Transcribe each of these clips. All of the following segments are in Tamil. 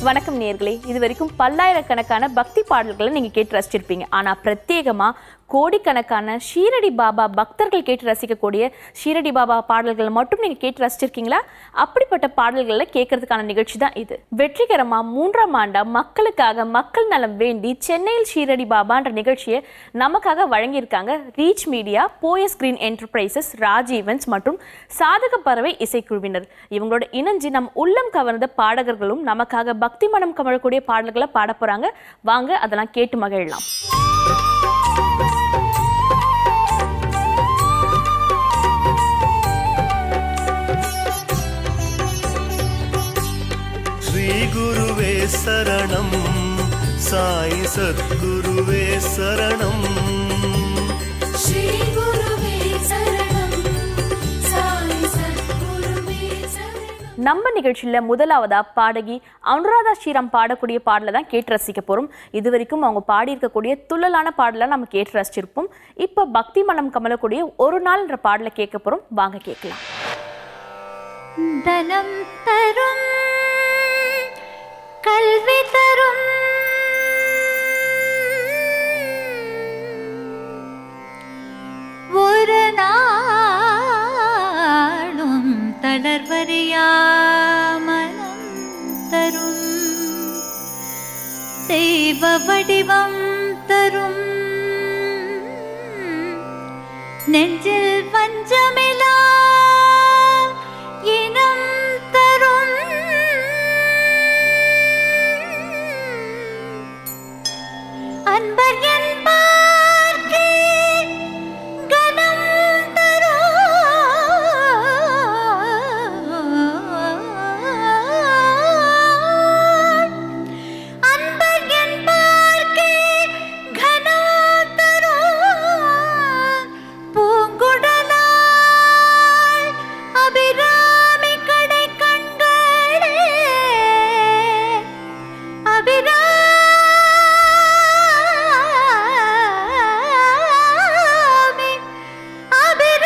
வணக்கம் நேயர்களே. இது வரைக்கும் பல்லாயிரக்கணக்கான பக்தி பாடல்களை நீங்கள் கேட்டு ரசிச்சிருப்பீங்க. ஆனால் பிரத்யேகமாக கோடிக்கணக்கான ஷீரடி பாபா பக்தர்கள் கேட்டு ரசிக்கக்கூடிய ஷீரடி பாபா பாடல்களை மட்டும் நீங்கள் கேட்டு ரசிச்சிருக்கீங்களா? அப்படிப்பட்ட பாடல்களை கேட்கறதுக்கான நிகழ்ச்சி தான் இது. வெற்றிகரமாக 3ஆம் ஆண்டா மக்களுக்காக மக்கள் நலம் வேண்டி சென்னையில் ஷீரடி பாபான்ற நிகழ்ச்சியை நமக்காக வழங்கியிருக்காங்க reach media, Poes green enterprises, Raj events மற்றும் சாதக பறவை இசைக்குழுவினர். இவங்களோட இணைஞ்சு நம் உள்ளம் கவர்ந்த பாடகர்களும் நமக்காக பக்தி மனம் கமழக்கூடிய பாடல்களை பாட போறாங்க. வாங்க அதெல்லாம் கேட்டு மகிழலாம். श्री गुरुवे शरणं साई सद्गुरुवे शरणं श्री गुरुवे शरणं साई सद्गुरुवे शरणं. நம்ம நிகழ்ச்சியில் முதலாவதா பாடகி அனுராதா ஸ்ரீராம் பாடக்கூடிய பாடலை தான் கேட்டு ரசிக்க போகிறோம். இது வரைக்கும் அவங்க பாடியிருக்கக்கூடிய துள்ளலான பாடலை நம்ம கேட்டு ரசிச்சிருப்போம். இப்போ பக்தி மனம் கமலக்கூடிய ஒரு நாள்ன்ற பாடலை கேட்க போகிறோம். வாங்க கேட்கலாம். தனம் தரும் கல்வி தரும் ஒரு நாளும் தளர்வறியா மனம் தரும் தெய்வ வடிவம் தரும் நெஞ்சில் வஞ்சமிலா இனம் தரும் அன்பர் என்பார்க்கு கனம் தரும் அன்பர் என்பார்க்கு கனம் தரும் பூங்குடலால் அபிராமி கடை கண்களே அபிராமி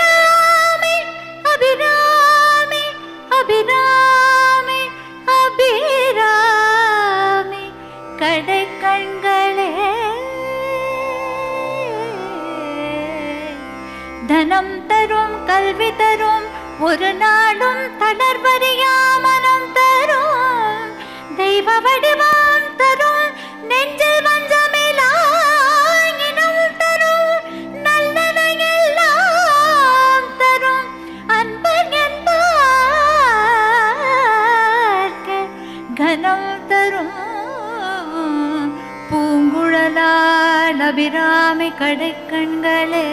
அபிராமி அபிராமி அபிராமி அபிராமி கடை கண்களே தனம் தரும் கல்வி தரும் ஒரு நாளும் தளர்வறியா மனம் தரும் தெய்வ வடிவம் தரும் நெஞ்சில் வஞ்சமிலா இனம் தரும் நல்லன எல்லாம் தரும் அன்பர் என்பார்க்கு கனம் தரும் பூங்குழலால் அபிராமி கடைக்கண்களே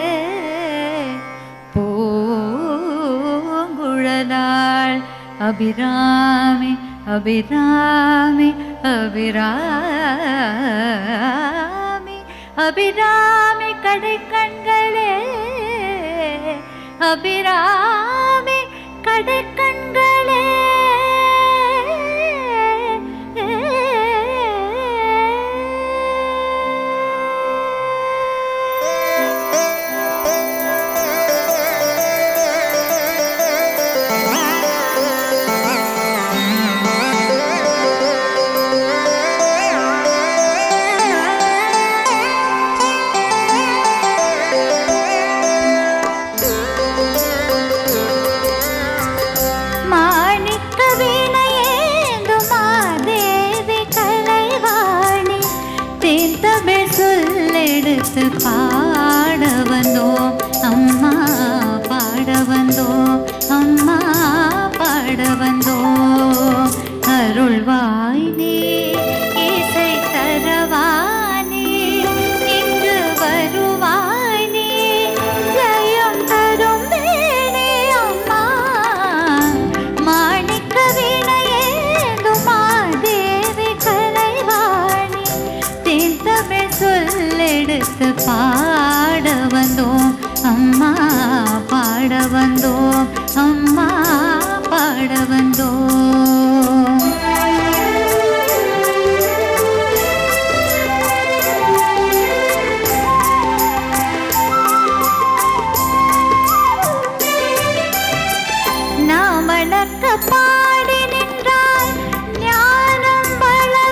பூங்குழலால் அபிராமி அபிராமி அபிராமி அபிராமி கடைக்கண்களே அபிராமி கடைக்கண்களே பாட வந்தோம் அம்மா பாட வந்தோம் அம்மா பாட வந்தோம் அருள்வாய் நீ இசை தரவானே இங்கு வருவாய் நீ ஜெயம் தரும் வேணே அம்மா மாணிக்க வீணையேந்தும் மாதேவி கலைவாணி தேன் தமிழ் சொல்லெடுத்து பாட வந்தோம் அம்மா பாட வந்தோம் அம்மா பாட வந்தோம் நாமணக்க பாடி நின்றால் ஞானம் வளரும்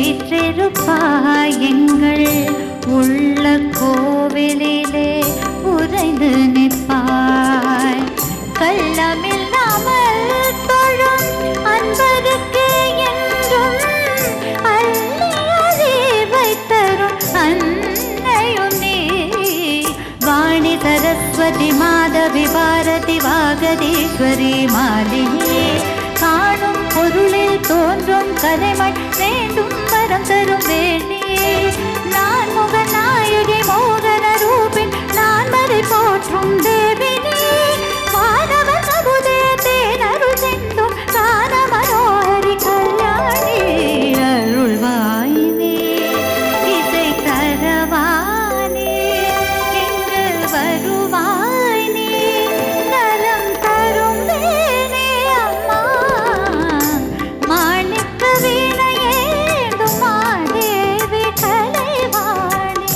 வீற்றிருப்பாய் எங்கள் உள்ள கோவிலிலே உறைந்து நிற்பாய். கள்ளமில்லாமல் தொழும் அன்பருக்கு என்றும் அள்ளி அறிவை தரும் அன்னையும் நீ. வாணி சரஸ்வதி மாதவி பாரதி வாகதீஸ்வரி மாலினி. காணும் பொருளில் தோன்றும் கலைமை வேண்டும் வரம் தரும் வேணி. நான் முகநாயகி மோகன ரூபின் நான் மறை போற்றும் தேவினி. வானவர் மகுதே தேனருள் சிந்தும் கான மனோஹரி கல்யாணி. அருள்வாயினே இசை தரவானே இங்கு வருவாய் நீ. நலம் தரும் வேணே அம்மா மாணிக்க வீணையேந்தும் மாதேவி கலைவாணி.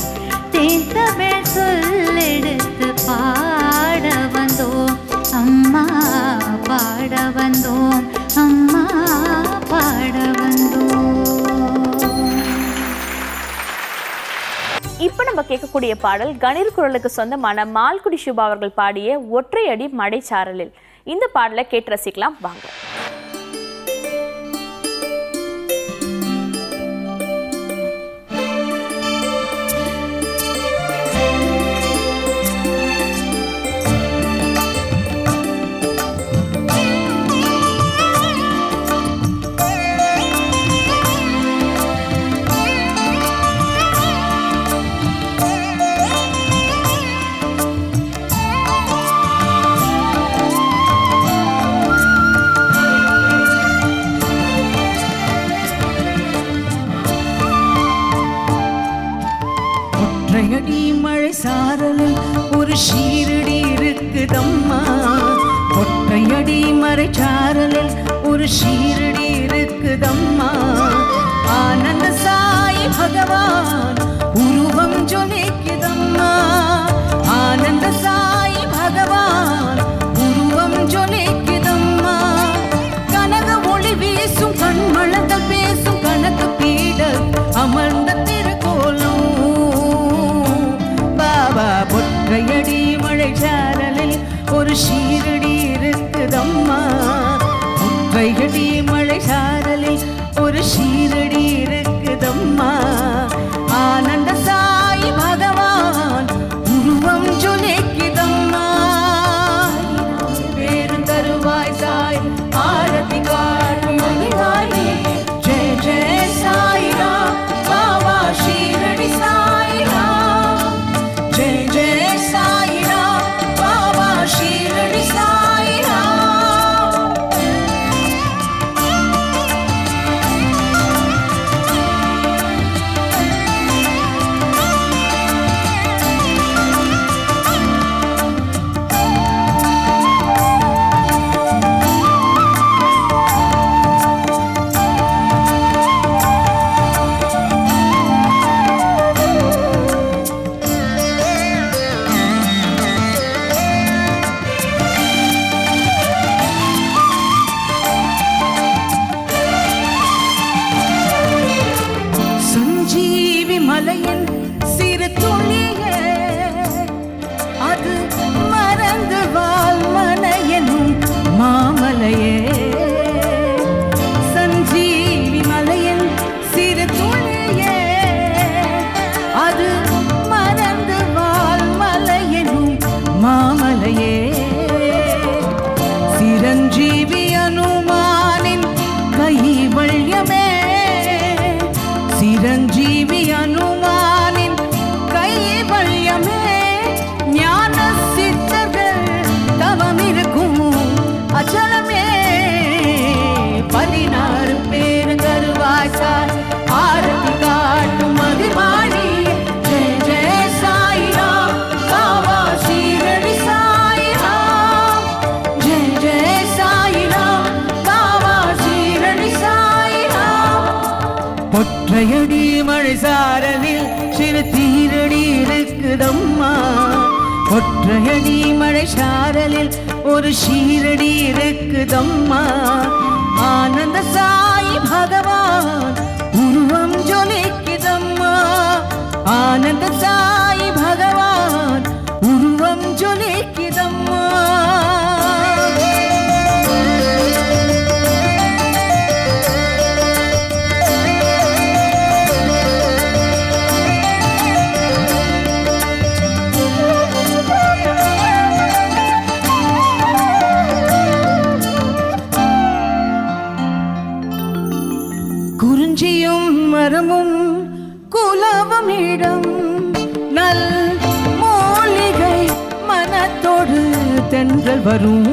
தேன் தமிழ் சொல்லெடுத்து பாட வந்தோம் அம்மா பாட வந்தோம் அம்மா பாட வந்தோம். இப்போ நம்ம கேட்கக்கூடிய பாடல் கணீர் குரலுக்கு சொந்தமான மால்குடி சுபா அவர்கள் பாடிய ஒற்றையடி மடைச்சாரலில். இந்த பாடலை கேட்டு ரசிக்கலாம் வாங்க. ஒற்றையடி மழை சாரலில் ஒரு ஷீரடி இருக்குதம்மா. ஒற்றையடி மழை சாரலில் ஒரு ஷீரடி இருக்குதம்மா. ஆனந்த சாயி பகவான் உருவம் ஜொலிக்குதம்மா. ஆனந்த சாயி பகவான் உருவம் ஜொலிக்குதம்மா. கனக ஒளி வீசும் கண்மளங்கள் பேசும் கனக பீட அமர்ந்த திருக்கோலம். ஒற்றையடி மழை சாரலில் ஒரு ஷீரடி இருக்குதம்மா. ஒற்றையடி மழை சாரலில் ஒரு ஷீரடி இருக்குதம்மா. ஆனந்த சாயி பகவான் உருவம் ஜொலிக்குதம்மா. வேறு தருவாய் சாய் ஆரதி காட்டும் மகிழ்வாய். ஜெய ஜெய சாய்ராம் பாபா ஷீரடி சாய்ராம். ஜெய ஜெய சாய்ராம் பாபா ஷீரடி சாய்ராம். சஞ்சீவி மலையின் சிறு துளியே அது மறந்து வால்மனையனும் மாமலையே. சஞ்சீவி மலையின் சிறு துளியே அது மறந்து வால்மலையனும் மாமலையே. சிரஞ்சீவி அனுமானின் கைவல்யமே. சிரஞ்சீவி அனுமானின் கைவல்யமே. ஞான சித்தர்கள் தவம் இருக்கும் அச்சலமே. 16 பேருங்கருவாய் சாய் ஆரதி காட்டும் மகிழ்வாணி. ஜெய ஜெய சாய்ராம் பாபா ஷீரடி சாய்ராம். ஜெய ஜெய சாய்ராம் பாபா ஷீரடி சாய்ராம். ஒற்றையடி மழை சாரலில் சிறு தீரடி இருக்குதம்மா. ஒற்றையடி மழை சாரலில் ஒரு ஷீரடி இருக்குதம்மா. ஆனந்த சாயி பகவான் உருவம் குலவும் இடம் நல் மூலிகை மனத்தோடு தென்றல் வரும்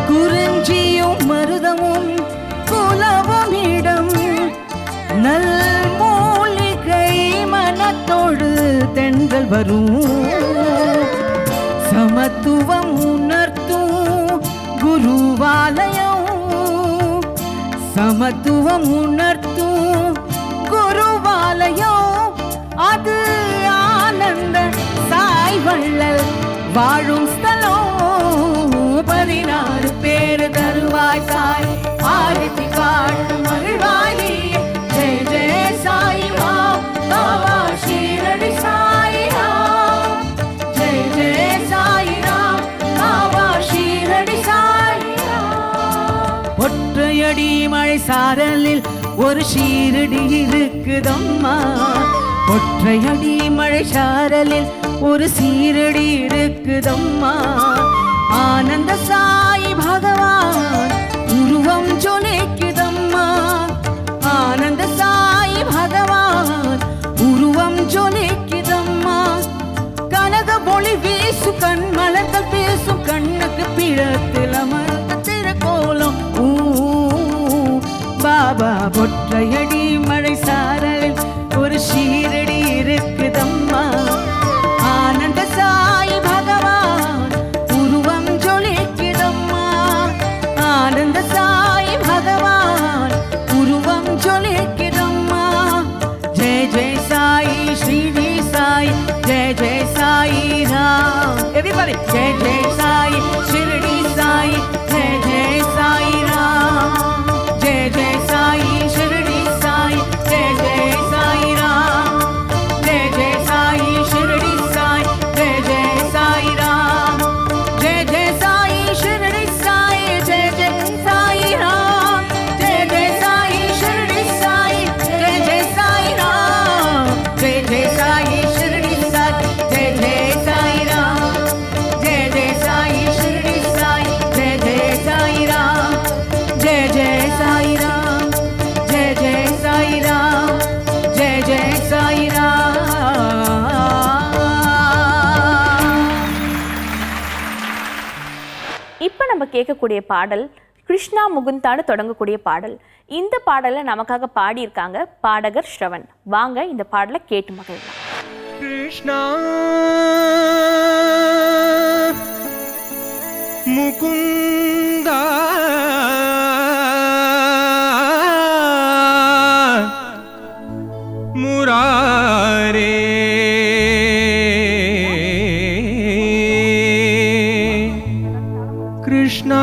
குறிஞ்சியும் மருதமும் குலவும் இடம் நல் மூலிகை மனத்தோடு தென்றல் வரும் சமத்துவம் உணர்த்தும் குருவாலயம் சமத்துவம் உணர்த்தும் குருவாலயம் அது ஆனந்த சாய் வள்ளல் வாழும் ஸ்தலம் 16 பேர் தருவாய் சாய் ஆரத்தி காட்டும் மகிழ்வாயி ஜெய ஜெய சாய் ராம் பாபா ஷீரடி சாய் ராம் ஜெய ஜெய சாய் ராம் பாபா ஷீரடி சாய் ராம் ஒற்றையடி மழை சாரலில் ஒரு ஷீரடி இருக்குதம்மா ஒற்றையடி மழை சாரலில் ஒரு சீரடி இருக்குதம்மா ஆனந்த சாய் பகவான் உருவம் ஜொலிக்குதம்மா ஆனந்த சாய் பகவான் உருவம் ஜொலிக்குதம்மா கனக ஒளி வீசு கண் மலர்கள் பேசும் கண்ணுக்கு பிழத்தில் அமர்ந்த திருக்கோலம் பாபா ஒற்றையடி மழை சாரலில் ஒரு ஷீரடி இருக்குதம்மா ஆனந்த சாய் பகவான் உருவம் ஜொலிக்குதம்மா ஆனந்த சாய் பகவான் உருவம் ஜொலிக்குதம்மா ஜெய ஜெய சாய் ஸ்ரீ சாய் ஜெய ஜெய சாய் ராம் எவ்ரிபடி ஜெய ஜெய சாய் ஷிரடி சாய் ஜெய ஜெய சாய் ராம் ஜெய ஜெய சாய் ஷிரடி சாய் ஜெய ஜெய சாய் ராம் ஜெய ஜெய சாய் ஷிரடி சாய் ஜெய ஜெய சாய் ராம் ஜெய ஜெய சாய் ஷிரடி சாய் ஜெய ஜெய சாய் ராம் ஜெய ஜெய சாய் ஷிரடி சாய் ஜெய ஜெய சாய் ராம் ஜெய ஜெய சாய் ஷிரடி சாய் ஜெய ஜெய சாய் ராம் ஜெய ஜெய சாய் ஷிரடி சாய் ஜெய ஜெய சாய் ராம் ஜெய ஜெய சாய் ராம் ஜெய ஜெய சாய் ராம் ஜெய ஜெய சாய் ராம் இப்போ நம்ம கேட்கக்கூடிய பாடல் கிருஷ்ணா முகுந்தான்னு தொடங்கக்கூடிய பாடல். இந்த பாடலை நமக்காக பாடியிருக்காங்க பாடகர் ஸ்ரவன். வாங்க இந்த பாடலை கேட்டு மகிழலாம். कृष्णा मुकुंदा मुरारे कृष्णा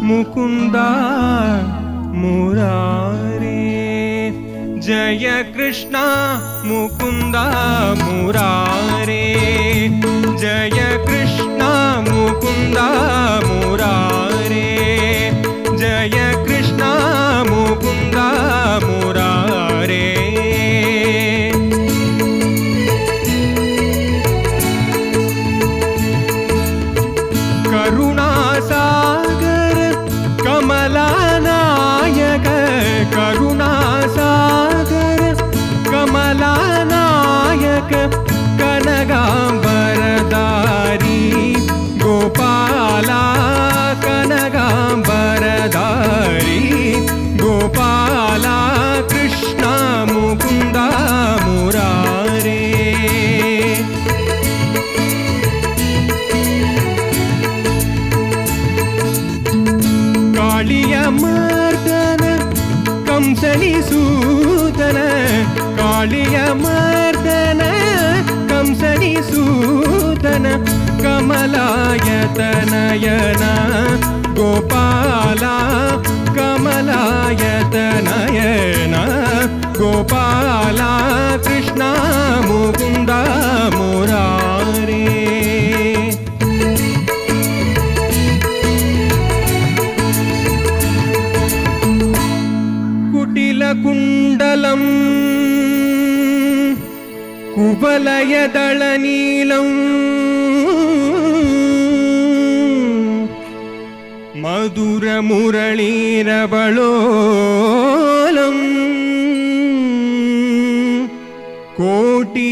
मुकुंदा मुरारे जय कृष्णा मुकुंदा मुरारे जय कृष्णा मुकुंदा मुरारे जय कृष्णा मुकुंदा मुरारे करुणा सागर कमला नायक करुणा सागर कमला नायक कनगांबरदारी गोपाला कनगांबरदारी गोपाला कृष्णा मुकुंदा मुरारे कालिय मर्दन कंसनी सूदन कालिय मर्दन कंसनी सूदन कमलायतनयन गोपाला कमलायतनयन गोपाला कृष्णा मुकुंदा मुरारे कुटिलकुण्डलं कुवलयदलनीलं मधुरमुरळीरवलोलं கோட்டி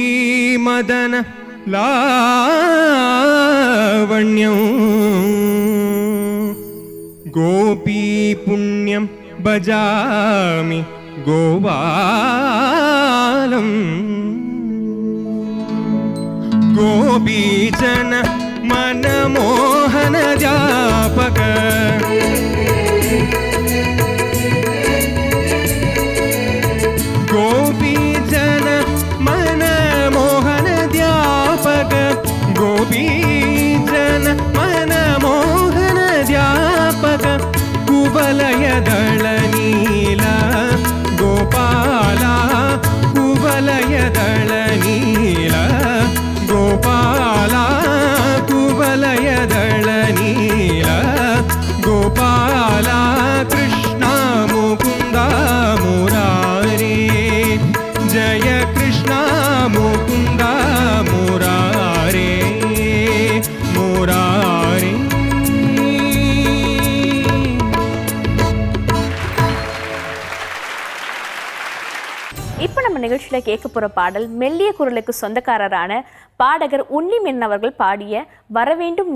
மதன லாவண்யம் கோபி புண்ணியம் பஜாமி கோபாலம் கோபீஜன மனமோகன ஜாபக गोपीजन मन मोहन ध्यापक गोपीजन मन मोहन ध्यापक कुवलय दल नील गोपाला कुवलय दल नील गोपाला कुवलय दल नील गोपाला कृष्णा मुकुन्दा मुरारी जय कृष्णा मुकुन्दा मुरारे मुरारे இப்போ நம்ம நிகழ்ச்சியில கேட்க போற பாடல் மெல்லிய குரலுக்கு சொந்தக்காரரான பாடகர் உன்னிமென் அவர்கள் பாடிய வரவேண்டும்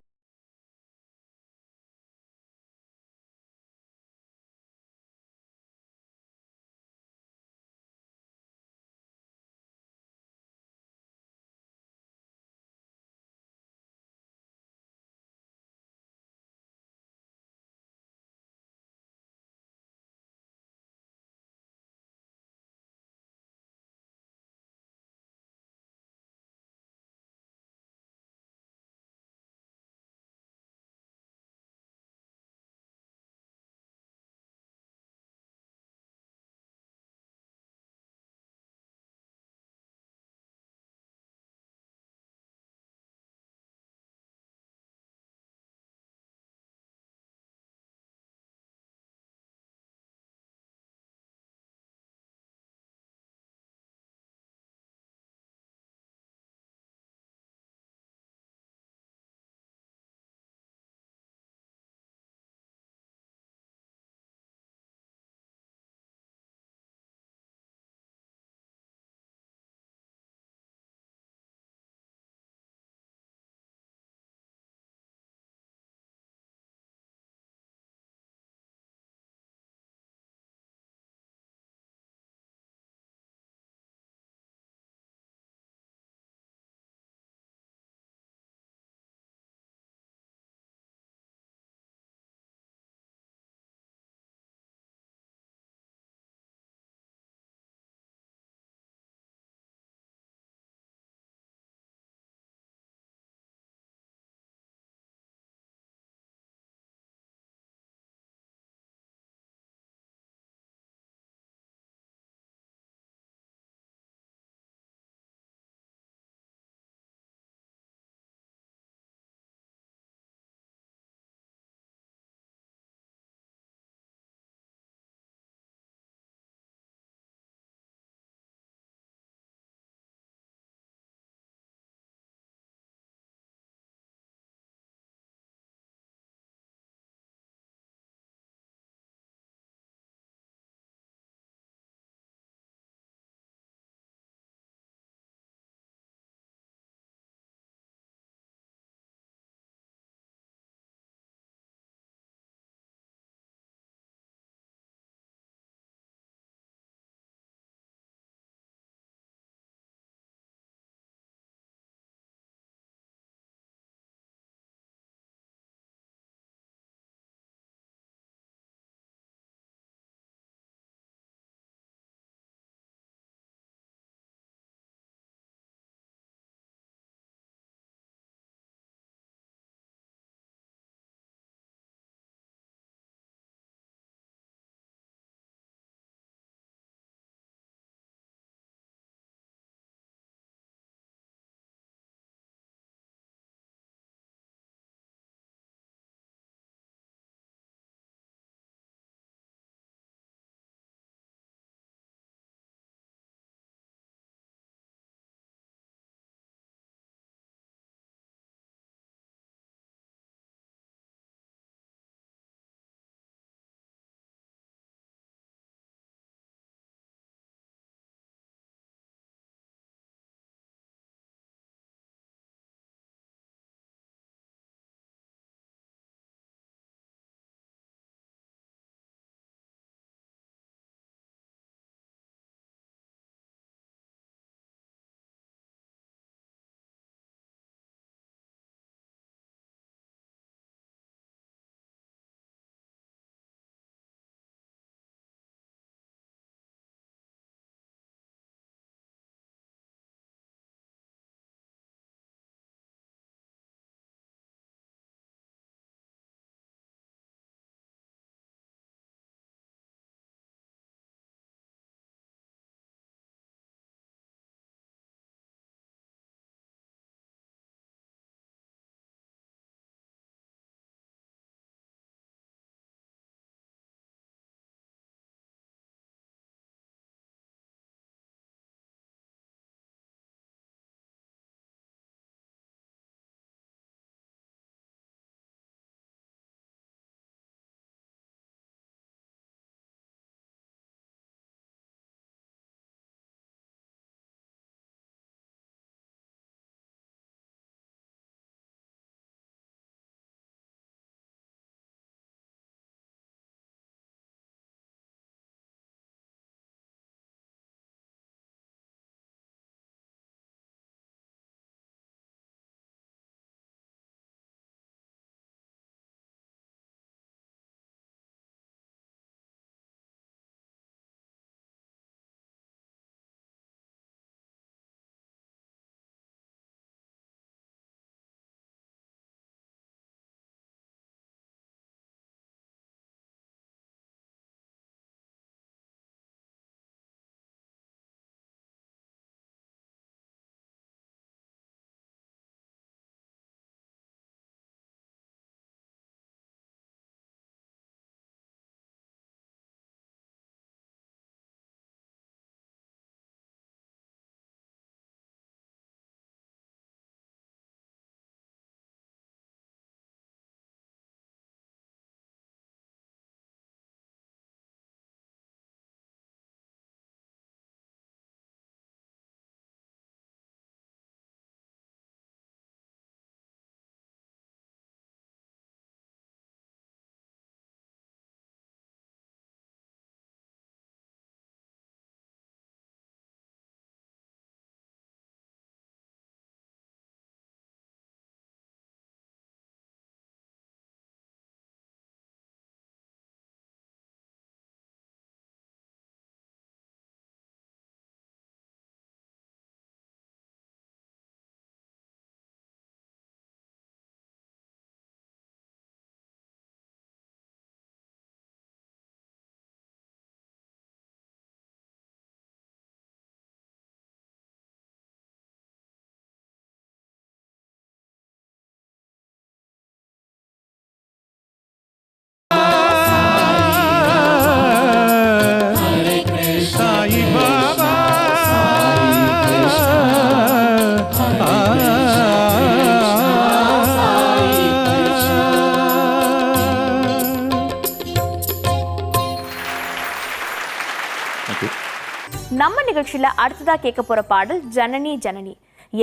நம்ம நிகழ்ச்சியில அடுத்ததா கேட்க போற பாடல் ஜனனி ஜனனி.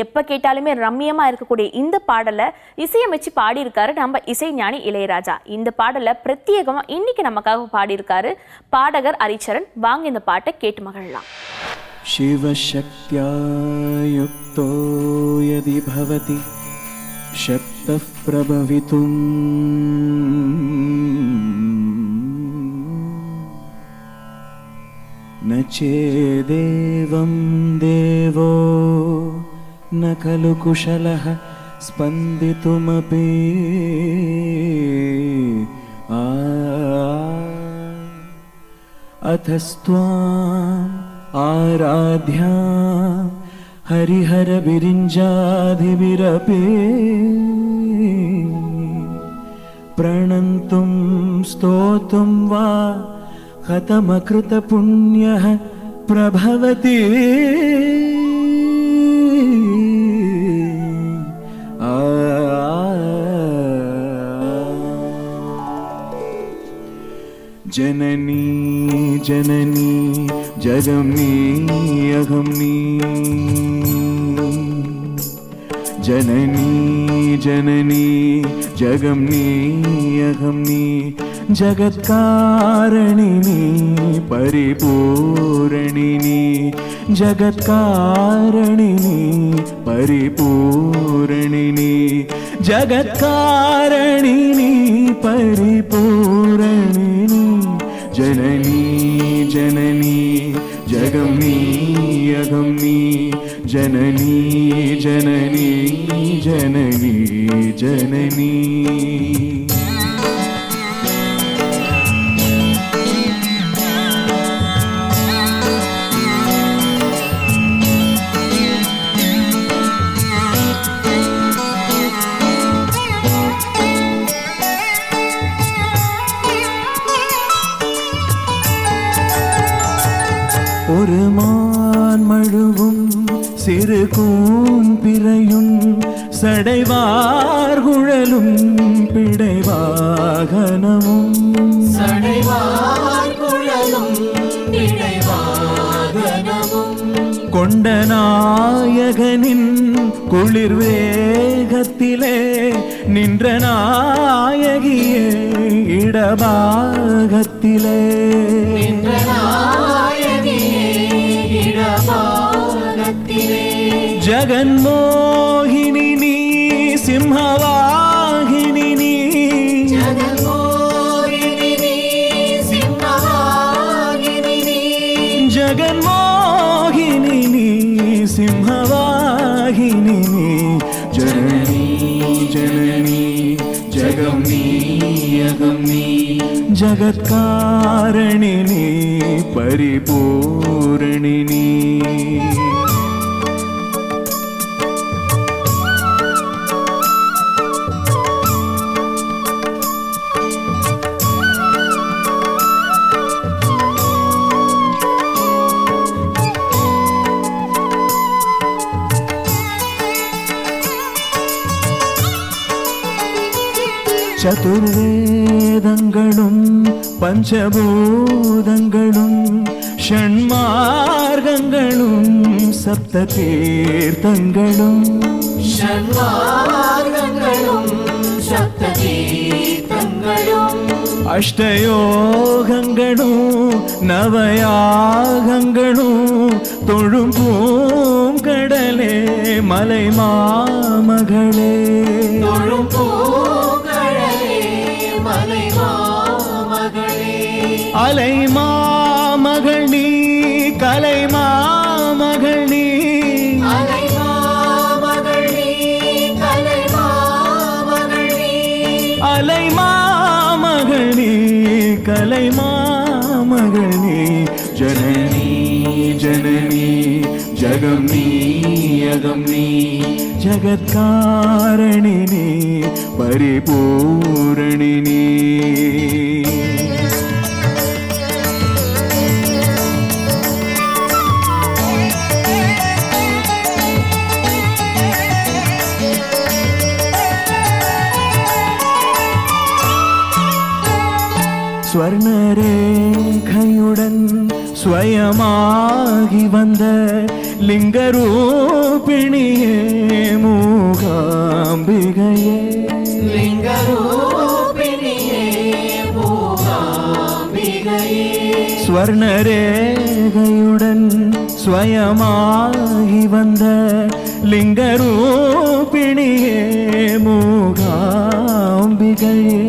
எப்ப கேட்டாலுமே ரம்மியமா இருக்கக்கூடிய இந்த பாடலை இசையமைச்சு பாடியிருக்காரு நம்ம இசைஞானி இளையராஜா. இந்த பாடலை பிரத்யேகமா இன்னைக்கு நமக்காக பாடியிருக்காரு பாடகர் ஹரிச்சரன். வாங்க இந்த பாட்டை கேட்டு மகிழலாம். शिवशक्त्या युक्तो यदि भवति शक्तः प्रभवितुं न चेदेवं देवो न खलु कुशलः स्पन्दितुमपि अथस्त्वाम् आराध्या हरिहर विरिञ्जाधिविरपि प्रणन्तुं स्तोतुं वा हतमकृतपुण्यः प्रभवति जननी जननी जगमनी अगमनी जननी जननी जगमनी अगमनी जगत्कारणिनी परिपूरणिनी जगत्कारणिनी परिपूरणिनी जगत्कारणिनी परिपूरणिनी जननी जननी जगमनी अगमनी जननी जननी जननी जननी ஒரு மான் மழுவும் சிறு கூன் பிறையும் சடைவார் குழலும் பிடைவாகனமும் கொண்ட நாயகனின் குளிர் வேகத்திலே நின்ற நாயகியே இடபாகத்திலே जगन्मोहिनी नी सिंहवाहिनी नी जगन्मोहिनी नी सिंहवाहिनी नी जननी जननी जगमनी अगमनी जगत्कारणिनी परिपूरणिनी चतुर्वेदங்களும் பஞ்சபூதங்களும் ஷண்மார்கங்களும் சப்த தீர்த்தங்களும் அஷ்டயோகங்களும் நவயாகங்களும் தொழும் பூங்கடலே மலை மாமகளே அலை மாமகள் நீ கலை மாமகள் நீ அலை மாமகள் நீ கலை மாமகள் நீ जननी जननी जगमनी अगमनी जगत्कारणिनी परिपूरणिनी स्वर्णरेखयुडन् ஸ்வயமாகி வந்த லிங்கரூபிணியே மூகாம்பிகையே ஸ்வர்ணரேகையுடன் ஸ்வயமாகி வந்த லிங்கரூபிணியே மூகாம்பிகையே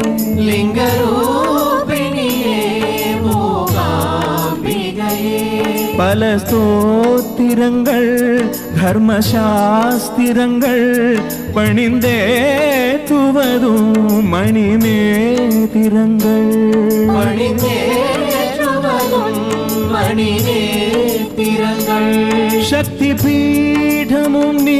பல ஸ்தோத்திரங்கள் தர்மசாஸ்திரங்கள் பணிந்தே துவதும் மணிமேதிரங்கள் சக்தி பீடமும் நீ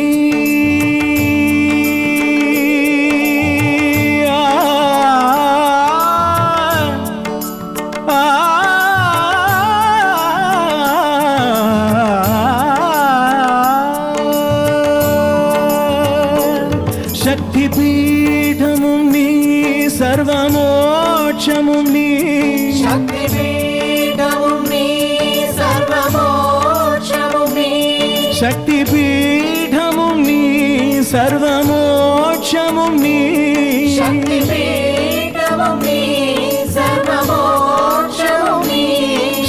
சக்தி பீடமும் நீ சர்வமோட்சமும் நீ சக்தி பீடமும் நீ சர்வமோட்சமும் நீ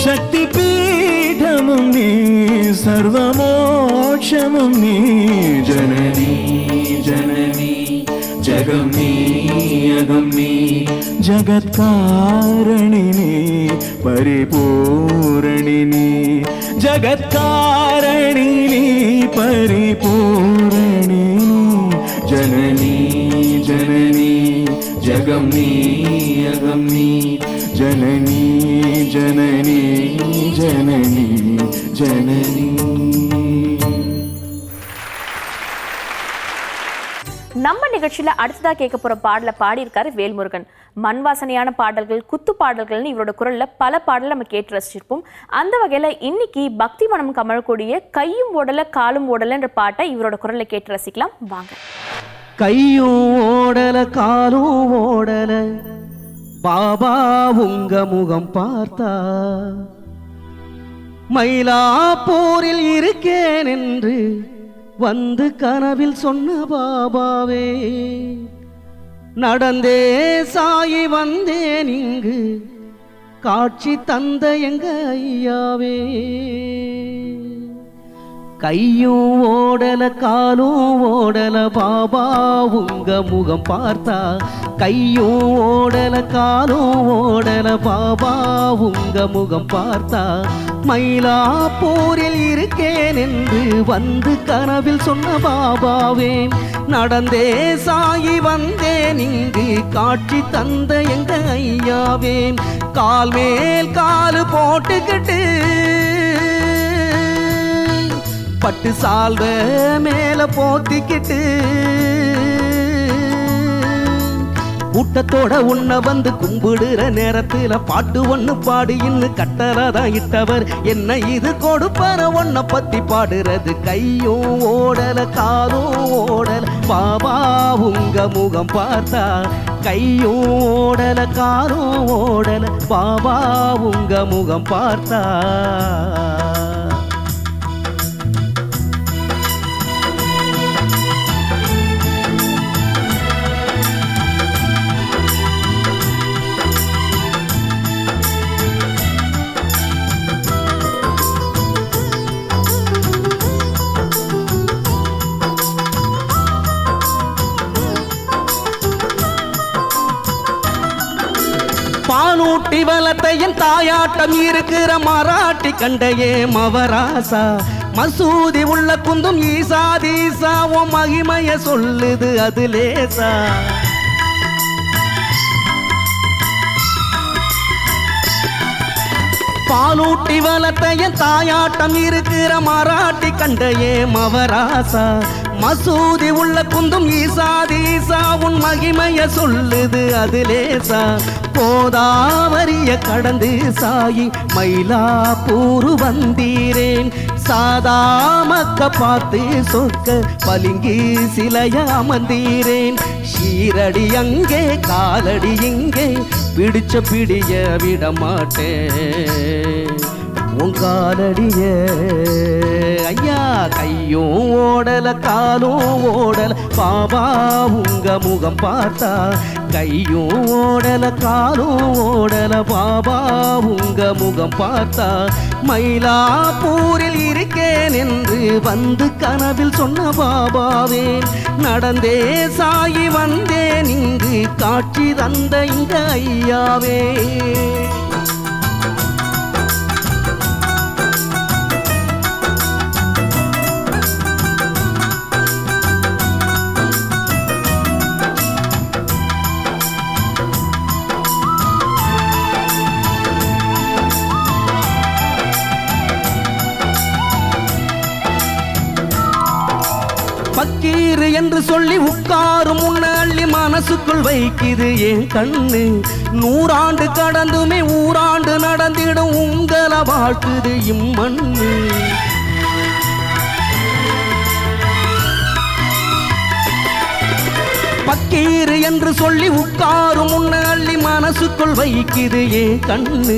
சக்தி பீடமும் நீ சர்வமோட்சமும் நீ ஜனனி ஜனனி ஜகம் நீ அகம் நீ ஜகத்காரணினி பரிபூரணினி ஜகத்காரணினி பரிபூரணினி ஜனனி ஜனனி ஜகம் நீ அகம் நீ ஜனனி ஜனனி ஜனனி ஜனனி. நம்ம நிகழ்ச்சியில அடுத்ததா கேட்க போற பாடல பாடியிருக்காரு வேல்முருகன். மண் வாசனையான பாடல்கள், குத்து பாடல்கள்னு இவரோட குரல்ல பல பாடல் நம்ம கேட்டு ரசிச்சிருப்போம். அந்த வகையில இன்னைக்கு பக்தி மனம் கமழக்கூடிய கையும் ஓடல காலும் ஓடலன்ற பாட்டை இவரோட குரல்ல கேட்டு ரசிக்கலாம் வாங்க. கையும் ஓடல காலும் ஓடல பாபா உங்க முகம் பார்த்தா மயிலாப்பூரில் இருக்கேன் என்று வந்து கனவில் சொன்ன பாபாவே நடந்தே சாயி வந்தேன் இங்கு காட்சி தந்த எங்க ஐயாவே கையும் ஓடல காலும் ஓடல பாபா உங்க முகம் பார்த்தா கையும் ஓடல காலும் ஓடல பாபா உங்க முகம் பார்த்தா மயிலாப்பூரில் இருக்கேன் என்று வந்து கனவில் சொன்ன பாபாவே நடந்தே சாயி வந்தேன் இங்கு காட்சி தந்த எங்க ஐயாவே கால் மேல் காலு போட்டுக்கிட்டு பட்டு சால்வ மேல போத்திக்கிட்டு கூட்டத்தோட உன்னை வந்து கும்பிடுற நேரத்துல பாட்டு ஒண்ணு பாடு இன்னும் கட்டறதான் இட்டவர் என்ன இது கொடுப்பற ஒன்ன பத்தி பாடுறது கையும் ஓடல காலும் ஓடல பாபா உங்க முகம் பார்த்தா கையும் ஓடல காலும் ஓடல பாபா உங்க முகம் பார்த்தா பாலூட்டி வளத்தையும் தாயாட்டம் இருக்கிற மராட்டி கண்டையே மவராசா மசூதி உள்ள குந்தும் ஈசா தீசா ஓ மகிமைய சொல்லுது அது லேசா பாலூட்டி வளத்தையும் தாயாட்டம் இருக்கிற மராட்டி கண்டையே மவராசா மசூதி உள்ள குந்தும் ஈசா தீசா உன் மகிமைய சொல்லுது அது லேசா கோதாவரிய கடந்து சாயி மயிலாப்பூர் வந்தீரேன் சாதா மக்க பார்த்து சொக்க பலிங்கி சிலைய அமர்ந்தீரேன் ஷீரடி அங்கே காலடி இங்கே பிடிச்ச பிடிய விட மாட்டேன் உன் காலடிய ஐயா கையும் ஓடல காலும் ஓடல பாபா உங்க முகம் பார்த்தா கையும் ஓடல காலும் ஓடல பாபா உங்க முகம் பார்த்தா மயிலாப்பூரில் இருக்கேன் என்று வந்து கனவில் சொன்ன பாபாவே நடந்தே சாயி வந்தேன் இங்கு காட்சி தந்த இந்த ஐயாவே பக்கீர் என்று சொல்லி உட்காரும் முன்னள்ளி மனசுக்குள் வைக்குது என் கண்ணு 100 ஆண்டு கடந்துமே ஊராண்டு நடந்திடும் உங்களை வாழ்த்துது இம்மண்ணு பக்கீர் என்று சொல்லி உட்காரும் முன்னள்ளி மனசுக்குள் வைக்குது என் கண்ணு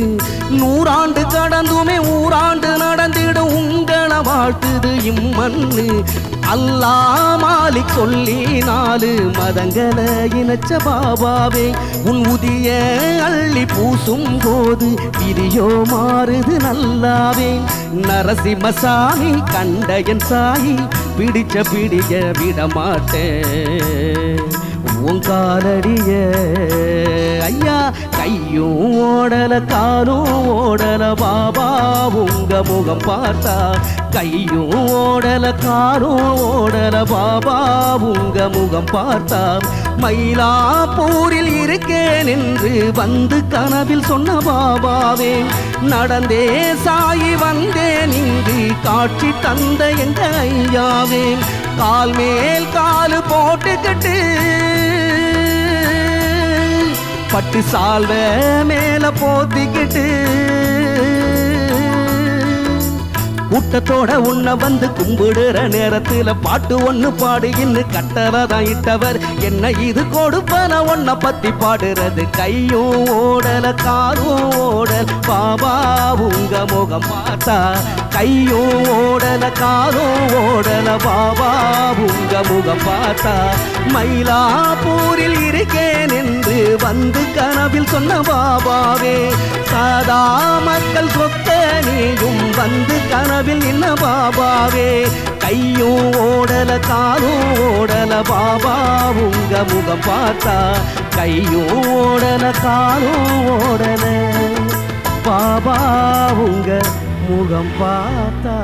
100 ஆண்டு கடந்துமே ஊராண்டு நடந்திடும் உங்களை வாழ்த்துது இம்மண்ணு அல்லா மாலிக் சொல்லி 4 மதங்களை இணைச்ச பாபாவே உன் உதிய அள்ளி பூசும் போது பிரியோ மாறுது நல்லாவே நரசிம்மசாமி கண்டையன் சாயி பிடிச்ச பிடிக்க விடமாட்டேன் உன் காலடிய ஐயா கையும் ஓடல காலும் ஓடல பாபா உங்க முகம் பார்த்தா கையும் ஓடல காலும் ஓடல பாபா உங்க முகம் பார்த்தா மயிலாப்பூரில் இருக்கேன் என்று வந்து கனவில் சொன்ன பாபாவே நடந்தே சாயி வந்தேன் இங்கு காட்சி தந்த எங்க ஐயாவே கால் மேல் காலு போட்டுக்கிட்டு பட்டு சால்வ மேல போத்திக்கிட்டு கூட்டத்தோட உன்னை வந்து கும்பிடுற நேரத்துல பாட்டு ஒண்ணு பாடு இன்னு கட்டறதான் இட்டவர் என்ன இது கொடுப்பன உன்னை பத்தி பாடுறது கையும் ஓடல காலும் ஓடல் பாபா உங்க முகம் பார்த்தா கையும் ஓடல காலும் ஓடல பாபா உங்க முகம் பார்த்தா மயிலாப்பூரில் இருக்கேன் என்று வந்து கனவில் சொன்ன பாபாவே சாதா மக்கள் சொத்த நீயும் வந்து கனவில் என்ன பாபாவே கையும் ஓடல காலும் ஓடல பாபா உங்க முகம் பார்த்தா கையும் ஓடல காலும் ஓடல பாபா உங்க முகம் பார்த்தா